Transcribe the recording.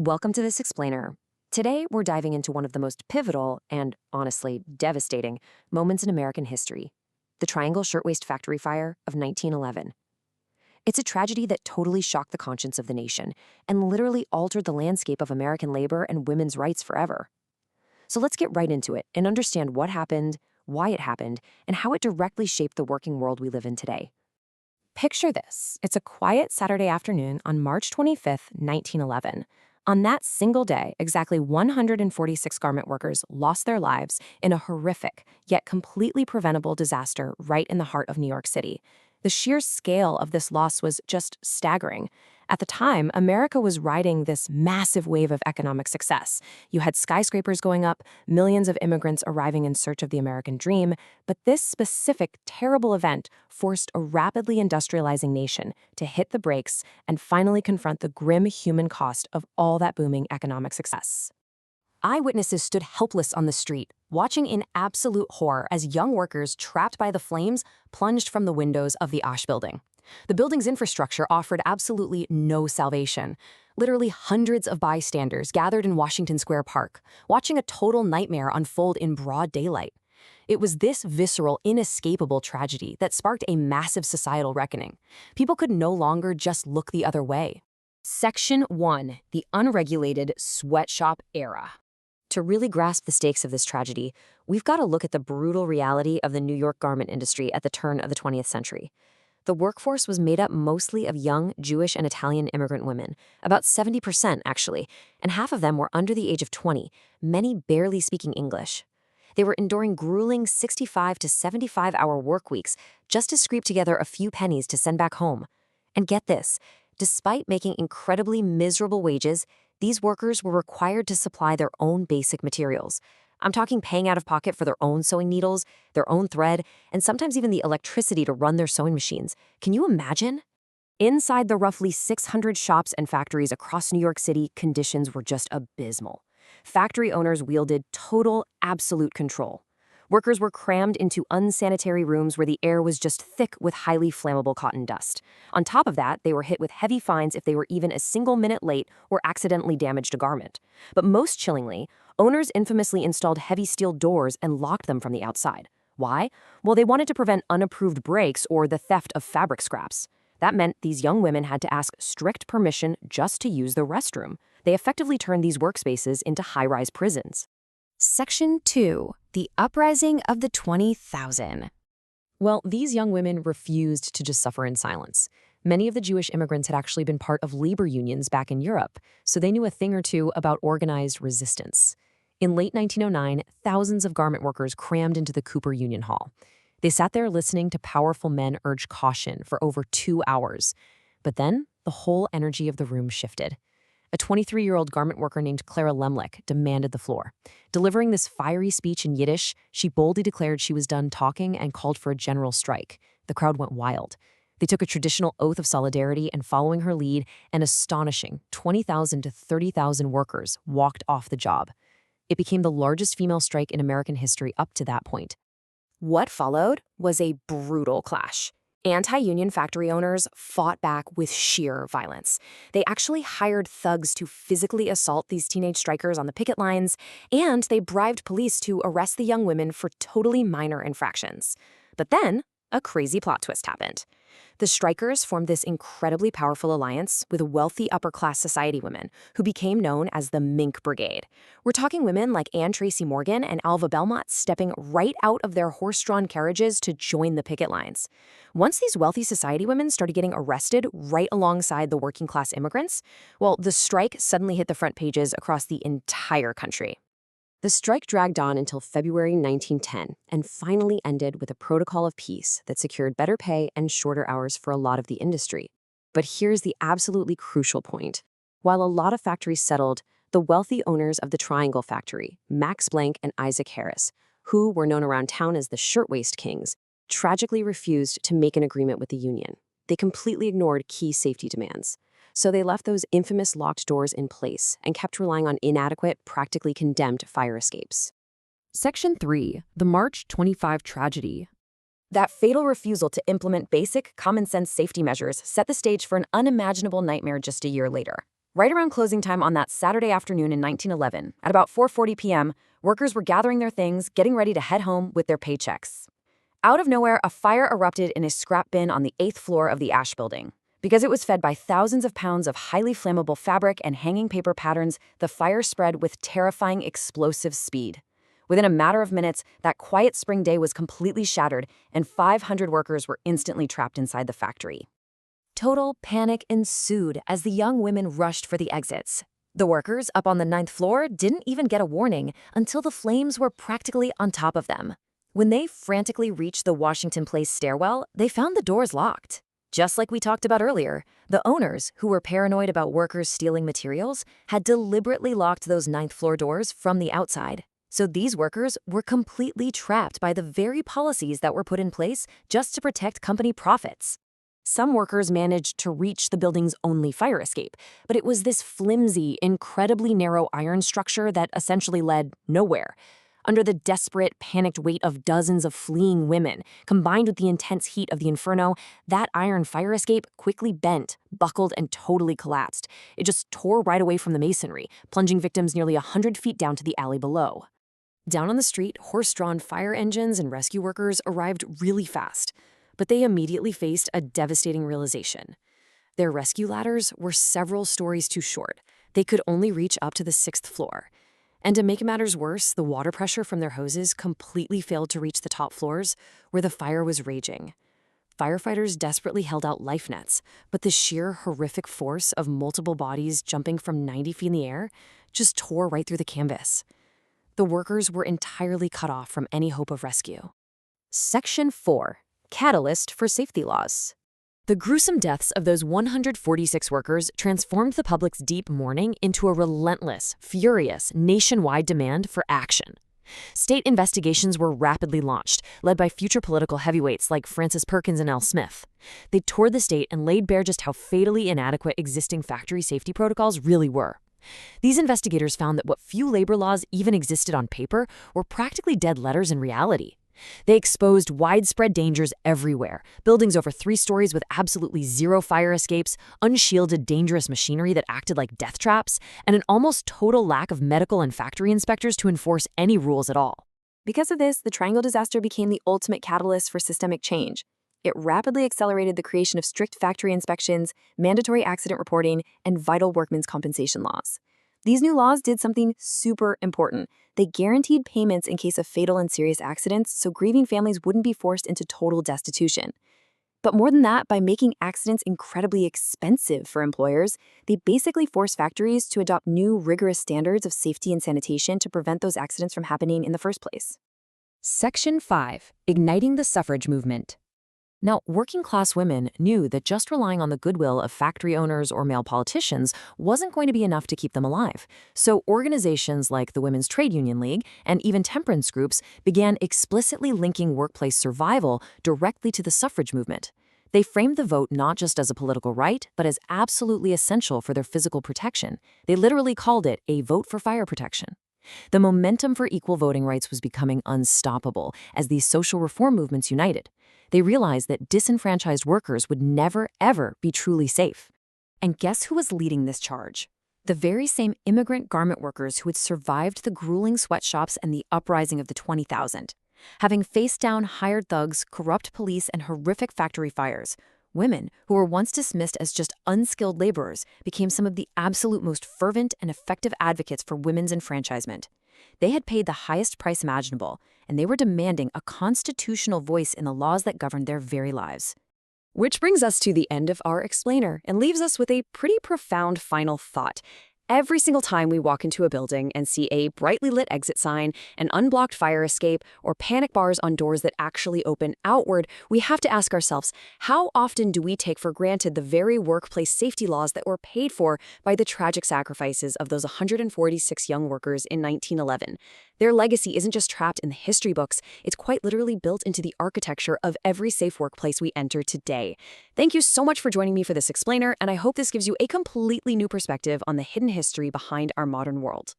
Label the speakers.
Speaker 1: Welcome to This Explainer. Today, we're diving into one of the most pivotal and, honestly, devastating moments in American history, the Triangle Shirtwaist Factory Fire of 1911. It's a tragedy that totally shocked the conscience of the nation and literally altered the landscape of American labor and women's rights forever. So let's get right into it and understand what happened, why it happened, and how it directly shaped the working world we live in today. Picture this. It's a quiet Saturday afternoon on March 25th, 1911. On that single day, exactly 146 garment workers lost their lives in a horrific, yet completely preventable disaster right in the heart of New York City. The sheer scale of this loss was just staggering. At the time, America was riding this massive wave of economic success. You had skyscrapers going up, millions of immigrants arriving in search of the American dream, but this specific terrible event forced a rapidly industrializing nation to hit the brakes and finally confront the grim human cost of all that booming economic success. Eyewitnesses stood helpless on the street, watching in absolute horror as young workers trapped by the flames plunged from the windows of the Osh building. The building's infrastructure offered absolutely no salvation. Literally hundreds of bystanders gathered in Washington Square Park, watching a total nightmare unfold in broad daylight. It was this visceral, inescapable tragedy that sparked a massive societal reckoning. People could no longer just look the other way. Section 1. The Unregulated Sweatshop Era. To really grasp the stakes of this tragedy, we've got to look at the brutal reality of the New York garment industry at the turn of the 20th century. The workforce was made up mostly of young Jewish and Italian immigrant women, about 70% actually, and half of them were under the age of 20, many barely speaking English. They were enduring grueling 65 to 75-hour work weeks just to scrape together a few pennies to send back home. And get this, despite making incredibly miserable wages, these workers were required to supply their own basic materials. I'm talking paying out of pocket for their own sewing needles, their own thread, and sometimes even the electricity to run their sewing machines. Can you imagine? Inside the roughly 600 shops and factories across New York City, conditions were just abysmal. Factory owners wielded total, absolute control. Workers were crammed into unsanitary rooms where the air was just thick with highly flammable cotton dust. On top of that, they were hit with heavy fines if they were even a single minute late or accidentally damaged a garment. But most chillingly, owners infamously installed heavy steel doors and locked them from the outside. Why? Well, they wanted to prevent unapproved breaks or the theft of fabric scraps. That meant these young women had to ask strict permission just to use the restroom. They effectively turned these workspaces into high-rise prisons. Section 2. The Uprising of the 20,000. Well, these young women refused to just suffer in silence. Many of the Jewish immigrants had actually been part of labor unions back in Europe, so they knew a thing or two about organized resistance. In late 1909, thousands of garment workers crammed into the Cooper Union Hall. They sat there listening to powerful men urge caution for over 2 hours. But then, the whole energy of the room shifted. A 23-year-old garment worker named Clara Lemlich demanded the floor. Delivering this fiery speech in Yiddish, she boldly declared she was done talking and called for a general strike. The crowd went wild. They took a traditional oath of solidarity, and following her lead, an astonishing 20,000 to 30,000 workers walked off the job. It became the largest female strike in American history up to that point. What followed was a brutal clash. Anti-union factory owners fought back with sheer violence. They actually hired thugs to physically assault these teenage strikers on the picket lines, and they bribed police to arrest the young women for totally minor infractions. But then, a crazy plot twist happened. The strikers formed this incredibly powerful alliance with wealthy upper-class society women who became known as the Mink Brigade. We're talking women like Anne Tracy Morgan and Alva Belmont stepping right out of their horse-drawn carriages to join the picket lines. Once these wealthy society women started getting arrested right alongside the working-class immigrants, well, the strike suddenly hit the front pages across the entire country. The strike dragged on until February 1910 and finally ended with a protocol of peace that secured better pay and shorter hours for a lot of the industry. But here's the absolutely crucial point. While a lot of factories settled, the wealthy owners of the Triangle Factory, Max Blank and Isaac Harris, who were known around town as the Shirtwaist Kings, tragically refused to make an agreement with the union. They completely ignored key safety demands. So they left those infamous locked doors in place and kept relying on inadequate, practically condemned fire escapes. Section 3. The March 25 Tragedy. That fatal refusal to implement basic, common-sense safety measures set the stage for an unimaginable nightmare just a year later.
Speaker 2: Right around closing time on that Saturday afternoon in 1911, at about 4:40 p.m., workers were gathering their things, getting ready to head home with their paychecks. Out of nowhere, a fire erupted in a scrap bin on the 8th floor of the Ash Building. Because it was fed by thousands of pounds of highly flammable fabric and hanging paper patterns, the fire spread with terrifying explosive speed. Within a matter of minutes, that quiet spring day was completely shattered, and 500 workers were instantly trapped inside the factory. Total panic ensued as the young women rushed for the exits. The workers up on the 9th floor didn't even get a warning until the flames were practically on top of them. When they frantically reached the Washington Place stairwell, they found the doors locked. Just like we talked about earlier, the owners, who were paranoid about workers stealing materials, had deliberately locked those 9th floor doors from the outside. So these workers were completely trapped by the very policies that were put in place just to protect company profits. Some workers managed to reach the building's only fire escape, but it was this flimsy, incredibly narrow iron structure that essentially led nowhere. Under the desperate, panicked weight of dozens of fleeing women, combined with the intense heat of the inferno, that iron fire escape quickly bent, buckled, and totally collapsed. It just tore right away from the masonry, plunging victims nearly 100 feet down to the alley below. Down on the street, horse-drawn fire engines and rescue workers arrived really fast, but they immediately faced a devastating realization. Their rescue ladders were several stories too short. They could only reach up to the 6th floor. And to make matters worse, the water pressure from their hoses completely failed to reach the top floors, where the fire was raging. Firefighters desperately held out life nets, but the sheer horrific force of multiple bodies jumping from 90 feet in the air just tore right through the canvas. The workers were entirely cut off from any hope of rescue. Section 4. Catalyst for safety laws. The gruesome deaths of those 146 workers transformed the public's deep mourning into a relentless, furious, nationwide demand for action. State investigations were rapidly launched, led by future political heavyweights like Francis Perkins and Al Smith. They toured the state and laid bare just how fatally inadequate existing factory safety protocols really were. These investigators found that what few labor laws even existed on paper were practically dead letters in reality. They exposed widespread dangers everywhere, buildings over 3 stories with absolutely zero fire escapes, unshielded dangerous machinery that acted like death traps, and an almost total lack of medical and factory inspectors to enforce any rules at all. Because of this, the Triangle disaster became the ultimate catalyst for systemic change. It rapidly accelerated the creation of strict factory inspections, mandatory accident reporting, and vital workmen's compensation laws. These new laws did something super important. They guaranteed payments in case of fatal and serious accidents, so grieving families wouldn't be forced into total destitution. But more than that, by making accidents incredibly expensive for employers, they basically forced factories to adopt new, rigorous standards of safety and sanitation to prevent those accidents from happening in the first place. Section 5. Igniting the suffrage movement. Now, working-class women knew that just relying on the goodwill of factory owners or male politicians wasn't going to be enough to keep them alive. So organizations like the Women's Trade Union League and even temperance groups began explicitly linking workplace survival directly to the suffrage movement. They framed the vote not just as a political right, but as absolutely essential for their physical protection. They literally called it a vote for fire protection. The momentum for equal voting rights was becoming unstoppable as these social reform movements united. They realized that disenfranchised workers would never, ever be truly safe. And guess who was leading this charge? The very same immigrant garment workers who had survived the grueling sweatshops and the uprising of the 20,000. Having faced down hired thugs, corrupt police, and horrific factory fires, women who were once dismissed as just unskilled laborers became some of the absolute most fervent and effective advocates for women's enfranchisement. They had paid the highest price imaginable, and they were demanding a constitutional voice in the laws that governed their very lives. Which brings us to the end of our explainer and leaves us with a pretty profound final thought. Every single time we walk into a building and see a brightly lit exit sign, an unblocked fire escape, or panic bars on doors that actually open outward, we have to ask ourselves, how often do we take for granted the very workplace safety laws that were paid for by the tragic sacrifices of those 146 young workers in 1911? Their legacy isn't just trapped in the history books, it's quite literally built into the architecture of every safe workplace we enter today. Thank you so much for joining me for this explainer, and I hope this gives you a completely new perspective on the hidden history behind our modern world.